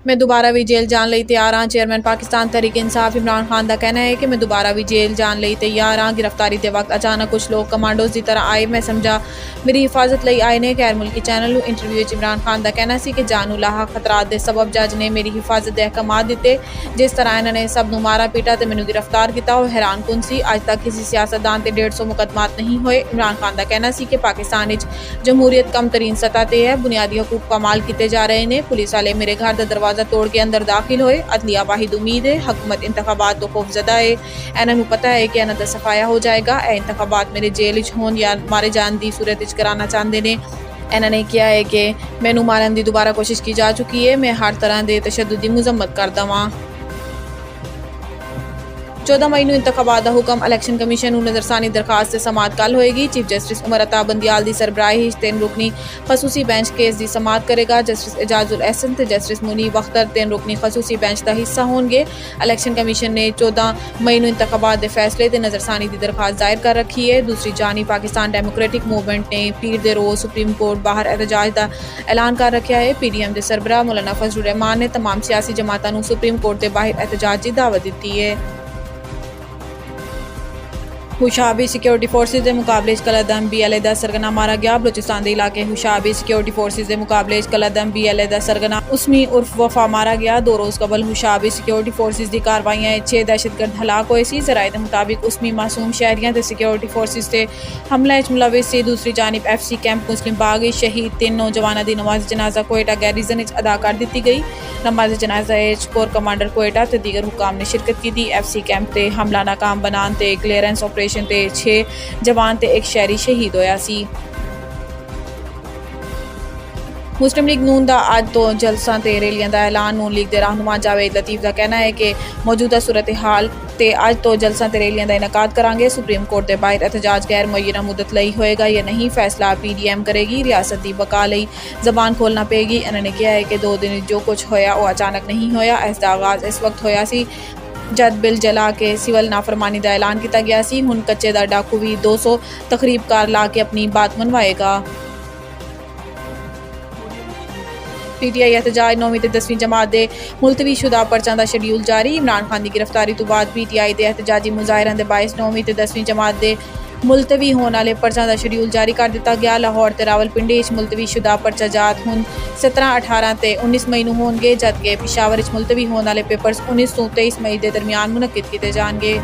मैं दोबारा भी जेल जान ਲਈ ਤਿਆਰ ਹਾਂ। ਚੇਅਰਮੈਨ ਪਾਕਿਸਤਾਨ ਤਹਿਰੀਕ इंसाफ इमरान खान का कहना है कि मैं दोबारा भी जेल जान ਲਈ तैयार हाँ। गिरफ्तारी के वक्त अचानक कुछ लोग कमांडोज़ की तरह आए, मैं समझा मेरी हिफाजत ਲਈ आए ने। गैर मुल्की चैनल इंटरव्यू इमरान खान का कहना सी कि जानू लाहक खतरात के सबब जज ने मेरी हिफाजत के अहकाम दिते। जिस तरह इन्होंने सब नूं मारा पीटा तो मैनू गिरफ्तार किया, वो हैरान कुन सी। अज तक किसी सियासतदान से 150 मुकदमात नहीं हुए। इमरान खान का कहना सी कि पाकिस्तान जमहूरीयत कम तरीन सतह पर है, बुनियादी हकूक पामाल किए जा रहे हैं। पुलिस वाले मेरे घर का दरवाज़ा तोड़ के अंदर दाखिल होए। अदलिया वाहिद उम्मीद है, हुकूमत इंतखाबात तो खौफजदा है। इन्होंने पता है कि इन्हों का सफाया हो जाएगा। इंतखाबात मेरे जेल होन या मारे जाने की सूरत कराना चाहते हैं। इन्होंने कहा है कि मैनू मारन की दोबारा कोशिश की जा चुकी है, मैं हर तरह के तशद्दुद की मजम्मत करता हाँ। 14 मई को इंतखाबात का हुक्म, इलैक्शन कमीशन को नज़रसानी दरखास्त से समात कल होएगी। चीफ जस्टिस उमर अता बंदियाल की सरबराही 3 रुकनी खसूसी बेंच केस की समात करेगा। जस्टिस एजाजुल एहसन ते जस्टिस मुनीब अख्तर 3 रुकनी खसूसी बेंच का हिस्सा होंगे। इलैक्शन कमीशन ने 14 मई को इंतखाबात के फैसले ते नज़रसानी की दरखास्त दायर कर रखी है। दूसरी जानी पाकिस्तान डेमोक्रेटिक मूवमेंट ने पीर दे रोज़ सुप्रीम कोर्ट बाहर एहतजाज का ऐलान कर रखा है। PDM के सरबराह मौलाना फजलुर रहमान ने तमाम सियासी जमातों को सुप्रीम कोर्ट के बाहर एहतजाज की दावत दी है। हुशाबी सिक्योरिटी फोर्सेज के मुकाबले कलदम BLA का सरगना मारा गया। बलोचिस्तान के इलाके हुशाबी सिक्योरिटी फोर्सेज के मुकाबले कलदम BLA का सरगना उसमी उर्फ वफा मारा गया। 2 रोज़ कबल हुशाबी सिक्योरिटी फोर्सेज की कार्रवाइयाँ 6 दहशतगर्द हलाक हुए सी। जराए के मुताबिक उसमी मासूम शहरियों के सिक्योरिटी फोर्सेज से हमला मुलविस से। दूसरी जानिब FC कैंप मुस्लिम बाग शहीद 3 नौजवानों की नमाज जनाजा कोयटा गैरीजन अदा कर दी गई। नमाज जनाजा कोर कमांडर कोयटा ते दीगर हुकाम ने शिरकत की। FC कैंप से हमला नाकाम बनाने क्लीयरेंस ऑपरेशन ते 6 जवान ते एक शहरी शहीद होया सी। मुस्लिम लीग नून का अज तो जलसा ते रैलियां का ऐलान। नून लीग के रहनुमा जावेद लतीफ़ का कहना है कि मौजूदा सूरत हाल ते अज तो जलसा ते रैलियां का इनकाद करांगे। सुप्रीम कोर्ट के बाहर एहतजाज गैर मुअय्यना मुद्दत लई होएगा या नहीं, फैसला PDM करेगी। रियासत की बका लई जबान खोलना पेगी। इन्होंने कहा है कि 2 दिन जो कुछ होया वो अचानक नहीं होया। इसका आगाज इस वक्त होया सी जद बिल जला के सिविल नाफरमानी का ऐलान किया गया सी। हुण कच्चे दा डाकू भी 200 तकरीब कार ला के अपनी बात मनवाएगा। PTI एहतजाज 9वीं ते 10वीं जमात के मुलतवी शुदा परचों का शेड्यूल जारी। इमरान खान की गिरफ्तारी तो बाद PTI के एहतजाजी मुजाहरों के बायस 9वीं ते 10वीं जमात के मुलतवी होने वाले परचों का शेड्यूल जारी कर दिता गया। लाहौर ते रावलपिंडी मुलतवी शुदा परचा जात हुण 17, 18 ते 19 मई को होंगे, जबकि पिशावर मुलतवी होने वाले पेपर्स 19 तो 23 मई के दरमियान मुनक्किद किए जाएंगे।